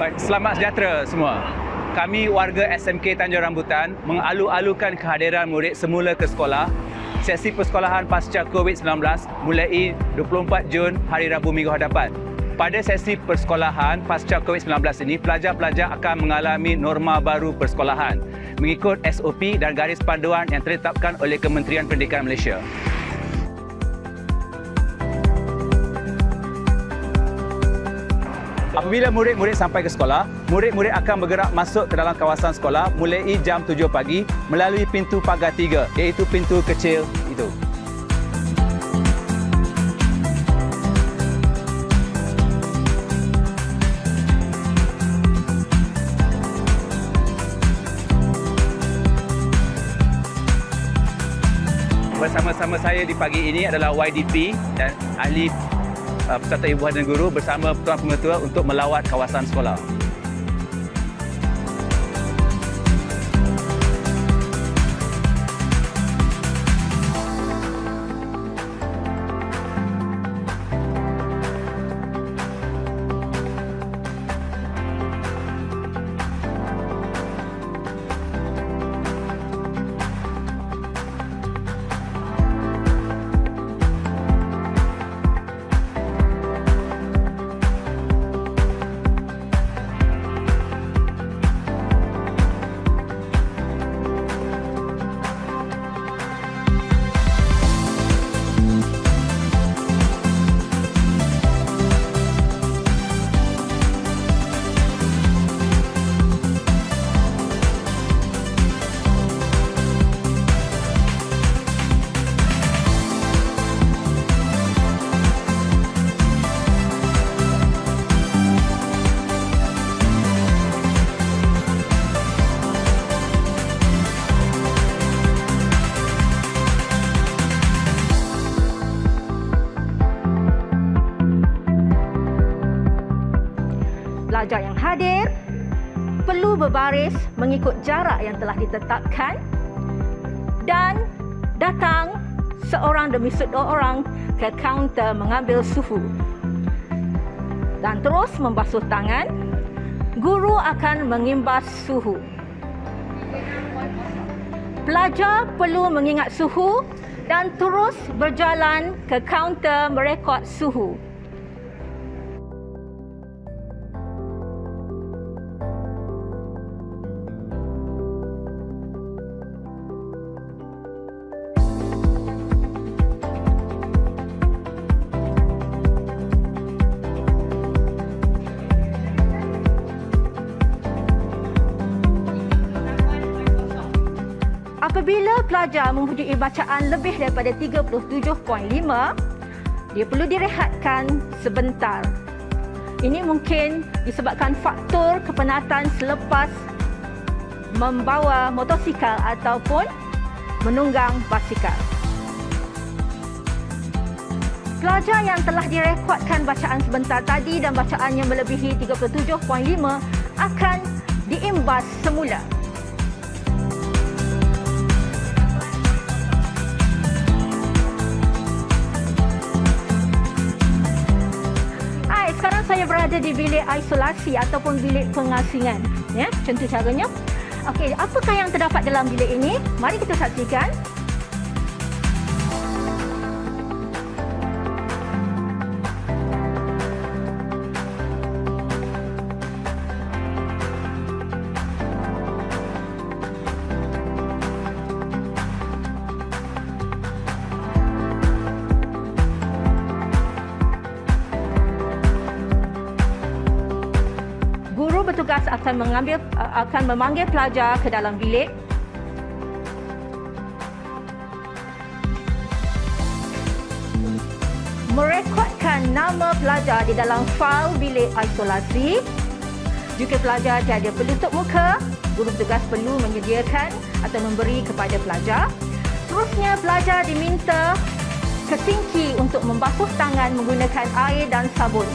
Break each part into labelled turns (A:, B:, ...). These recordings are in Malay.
A: Baik, selamat sejahtera semua. Kami warga SMK Tanjung Rambutan mengalu-alukan kehadiran murid semula ke sekolah. Sesi persekolahan pasca COVID-19 mulai 24 Jun hari Rabu minggu hadapan. Pada sesi persekolahan pasca COVID-19 ini, pelajar-pelajar akan mengalami norma baru persekolahan mengikut SOP dan garis panduan yang ditetapkan oleh Kementerian Pendidikan Malaysia. Apabila murid-murid sampai ke sekolah, murid-murid akan bergerak masuk ke dalam kawasan sekolah mulai jam 7 pagi melalui pintu pagar 3, iaitu pintu kecil itu. Bersama-sama saya di pagi ini adalah YDP dan ahli Peserta Ibuhan dan Guru bersama Tuan Pengetua untuk melawat kawasan sekolah.
B: Pelajar yang hadir perlu berbaris mengikut jarak yang telah ditetapkan dan datang seorang demi seorang ke kaunter mengambil suhu dan terus membasuh tangan. Guru akan mengimbas suhu. Pelajar perlu mengingat suhu dan terus berjalan ke kaunter merekod suhu. Apabila pelajar mempunyai bacaan lebih daripada 37.5, dia perlu direhatkan sebentar. Ini mungkin disebabkan faktor kepenatan selepas membawa motosikal ataupun menunggang basikal. Pelajar yang telah direkodkan bacaan sebentar tadi dan bacaannya melebihi 37.5 akan diimbas semula. Sekarang saya berada di bilik isolasi ataupun bilik pengasingan. Ya, contoh caranya. Okey, apakah yang terdapat dalam bilik ini? Mari kita saksikan. Petugas akan memanggil pelajar ke dalam bilik. Merekodkan nama pelajar di dalam fail bilik isolasi. Jika pelajar tiada penutup muka, guru petugas perlu menyediakan atau memberi kepada pelajar. Seterusnya, pelajar diminta ke sinki untuk membasuh tangan menggunakan air dan sabun.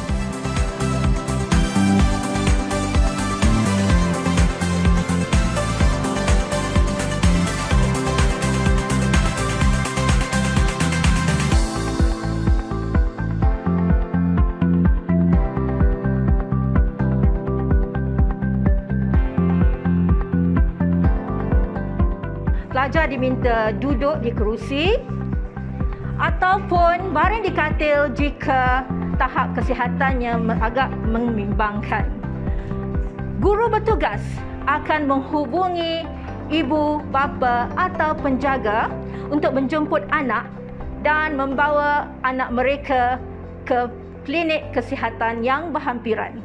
B: pelajar diminta duduk di kerusi ataupun baring di katil jika tahap kesihatannya agak membimbangkan. Guru bertugas akan menghubungi ibu, bapa atau penjaga untuk menjemput anak dan membawa anak mereka ke klinik kesihatan yang berhampiran.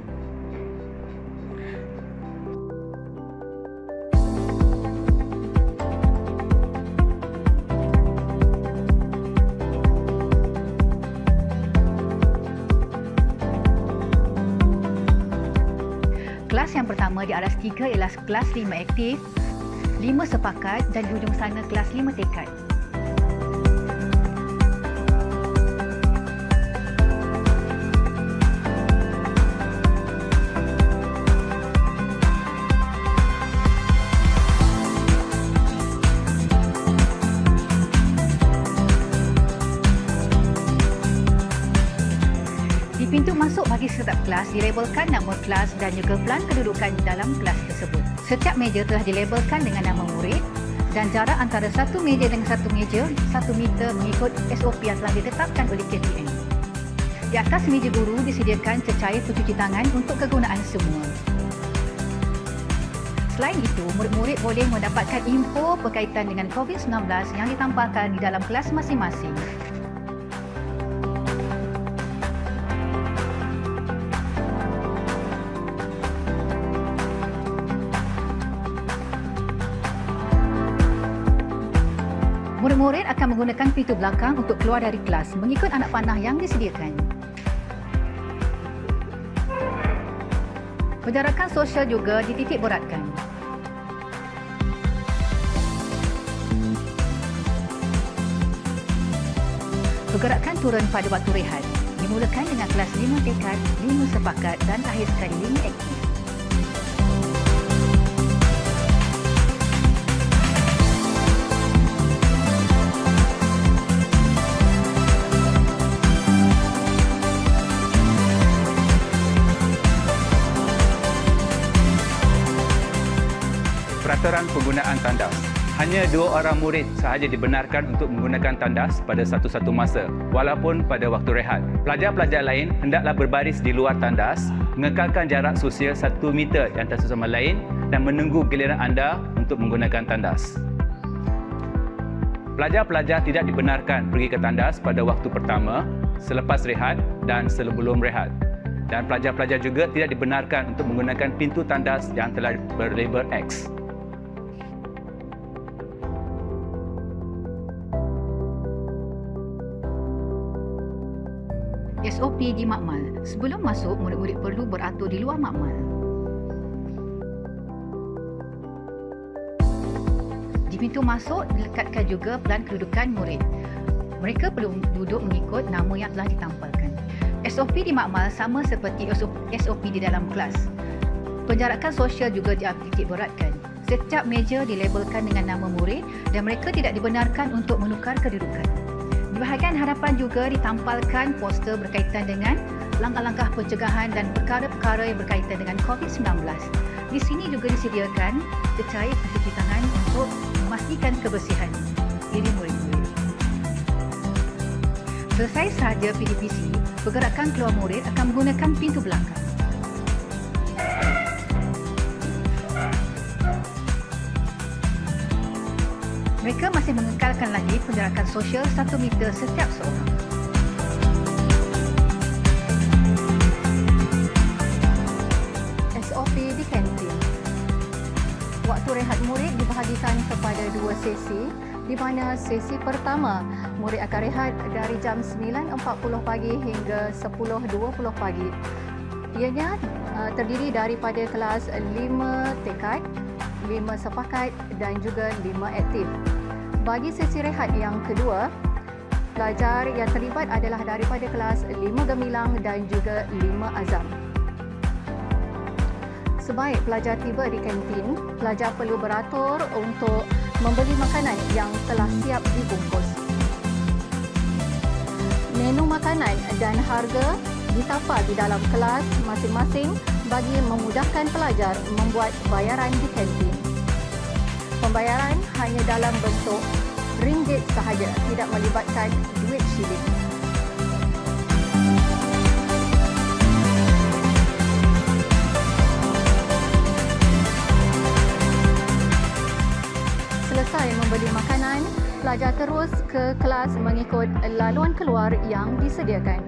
C: Kelas yang pertama di aras 3 ialah kelas 5 aktif, 5 sepakat dan di hujung sana kelas 5 tekad. Di pintu masuk bagi setiap kelas dilabelkan nama kelas dan juga pelan kedudukan dalam kelas tersebut. Setiap meja telah dilabelkan dengan nama murid dan jarak antara satu meja dengan satu meja 1 meter mengikut SOP yang telah ditetapkan oleh KPM. Di atas meja guru disediakan cecair pencuci tangan untuk kegunaan semua. Selain itu, murid-murid boleh mendapatkan info berkaitan dengan COVID-19 yang ditampalkan di dalam kelas masing-masing. Murid-murid akan menggunakan pintu belakang untuk keluar dari kelas mengikut anak panah yang disediakan. Penjarakan sosial juga dititik beratkan. Pergerakan turun pada waktu rehat dimulakan dengan kelas 5 tekad, 5 sepakat dan akhir sekali 5 aktif.
A: Peraturan penggunaan tandas. Hanya 2 orang murid sahaja dibenarkan untuk menggunakan tandas pada satu-satu masa, walaupun pada waktu rehat. Pelajar-pelajar lain hendaklah berbaris di luar tandas, mengekalkan jarak sosial 1 meter di antara sesama lain dan menunggu giliran anda untuk menggunakan tandas. Pelajar-pelajar tidak dibenarkan pergi ke tandas pada waktu pertama, selepas rehat dan sebelum rehat. Dan pelajar-pelajar juga tidak dibenarkan untuk menggunakan pintu tandas yang telah berlabel X.
C: SOP di makmal. Sebelum masuk, murid-murid perlu beratur di luar makmal. Di pintu masuk, dilekatkan juga pelan kedudukan murid. Mereka perlu duduk mengikut nama yang telah ditampalkan. SOP di makmal sama seperti SOP di dalam kelas. Penjarakan sosial juga dititik beratkan. Setiap meja dilabelkan dengan nama murid dan mereka tidak dibenarkan untuk menukar kedudukan. Di bahagian hadapan juga ditampalkan poster berkaitan dengan langkah-langkah pencegahan dan perkara-perkara yang berkaitan dengan COVID-19. Di sini juga disediakan cecair pencuci tangan untuk memastikan kebersihan diri murid-murid. Selesai sahaja PDPC, pergerakan keluar murid akan menggunakan pintu belakang. Mereka masih mengekalkan lagi penjarakan sosial 1 meter setiap seorang. SOP di kantin. Waktu rehat murid dibahagikan kepada 2 sesi, di mana sesi pertama murid akan rehat dari jam 9.40 pagi hingga 10.20 pagi. Ianya terdiri daripada kelas 5 tekad, 5 sepakat dan juga 5 aktif. Bagi sesi rehat yang kedua, pelajar yang terlibat adalah daripada kelas 5 gemilang dan juga 5 azam. Sebaik pelajar tiba di kantin, pelajar perlu beratur untuk membeli makanan yang telah siap dibungkus. Menu makanan dan harga ditapal di dalam kelas masing-masing bagi memudahkan pelajar membuat bayaran di kantin.
B: pembayaran hanya dalam bentuk ringgit sahaja, tidak melibatkan duit shilling. Selesai membeli makanan, pelajar terus ke kelas mengikut laluan keluar yang disediakan.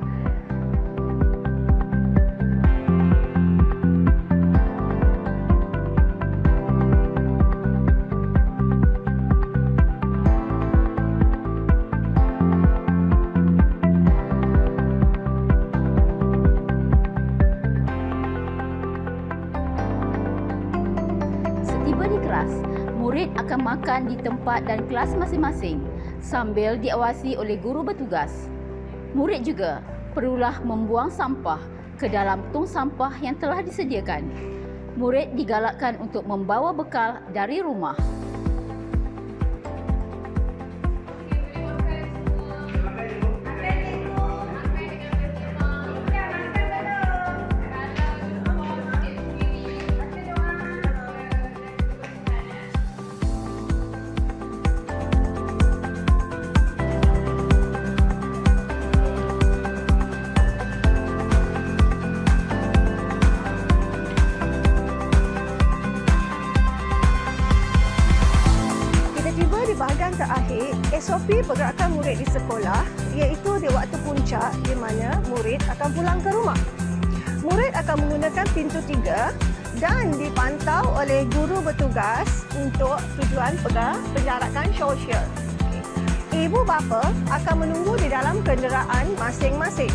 B: Setiba di kelas, murid akan makan di tempat dan kelas masing-masing sambil diawasi oleh guru bertugas. Murid juga perlulah membuang sampah ke dalam tong sampah yang telah disediakan. Murid digalakkan untuk membawa bekal dari rumah. Bahagian terakhir, SOP pergerakan murid di sekolah iaitu di waktu puncak di mana murid akan pulang ke rumah. Murid akan menggunakan pintu 3 dan dipantau oleh guru bertugas untuk tujuan penjarakan sosial. Ibu bapa akan menunggu di dalam kenderaan masing-masing.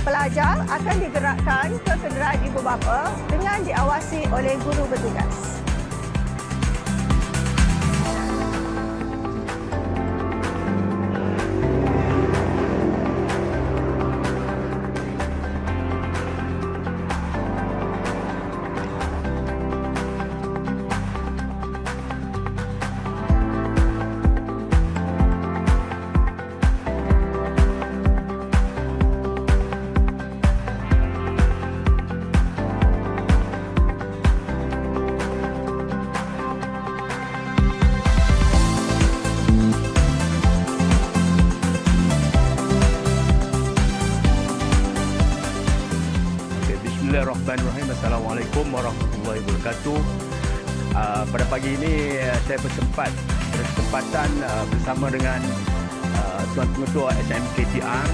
B: Pelajar akan digerakkan ke kenderaan ibu bapa dengan diawasi oleh guru bertugas.
D: Bismillahirrahmanirrahim. Assalamualaikum warahmatullahi wabarakatuh. Pada pagi ini saya berkesempatan bersama dengan Tuan Pengetua SMKTR,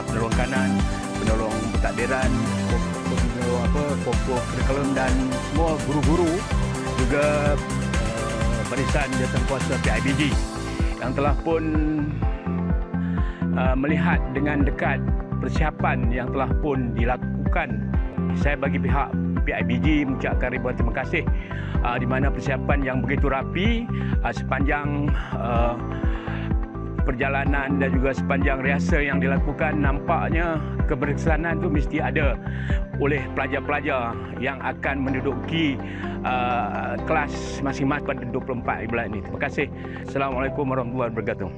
D: penolong kanan, penolong pentakdiran, pokok kurikulum dan semua guru-guru, juga barisan jawatankuasa PIBG yang telah pun melihat dengan dekat persiapan yang telah pun dilakukan. Saya bagi pihak PIBG mengucapkan ribuan terima kasih di mana persiapan yang begitu rapi sepanjang perjalanan dan juga sepanjang rehearsal yang dilakukan, nampaknya keberkesanan itu mesti ada oleh pelajar-pelajar yang akan menduduki kelas masing-masing pada 24 bulan ini. Terima kasih. Assalamualaikum warahmatullahi wabarakatuh.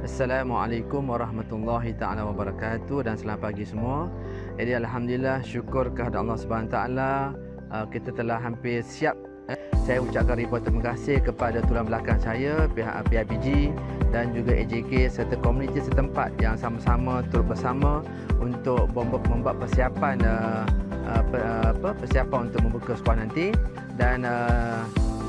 E: Assalamualaikum warahmatullahi taala wabarakatuh dan selamat pagi semua. Jadi alhamdulillah, syukur kepada Allah Subhanahu taala, kita telah hampir siap. Saya ucapkan ribuan terima kasih kepada tulang belakang saya, pihak PIBG dan juga AJK serta komuniti setempat yang sama-sama turut bersama untuk membuat persiapan persiapan untuk membuka sekolah nanti. Dan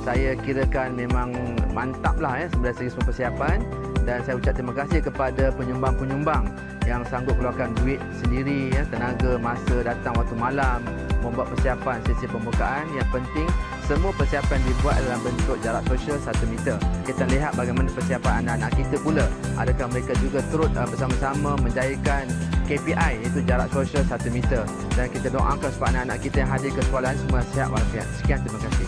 E: saya kirakan memang mantaplah sebenarnya segi semua persiapan. Dan saya ucap terima kasih kepada penyumbang-penyumbang yang sanggup keluarkan duit sendiri, tenaga, masa, datang waktu malam, membuat persiapan sesi pembukaan. Yang penting, semua persiapan dibuat dalam bentuk jarak sosial 1 meter. Kita lihat bagaimana persiapan anak-anak kita pula. Adakah mereka juga turut bersama-sama menjayakan KPI, iaitu jarak sosial 1 meter. Dan kita doakan supaya anak-anak kita yang hadir ke sekolah semua sihat walafiat. Sekian, terima kasih.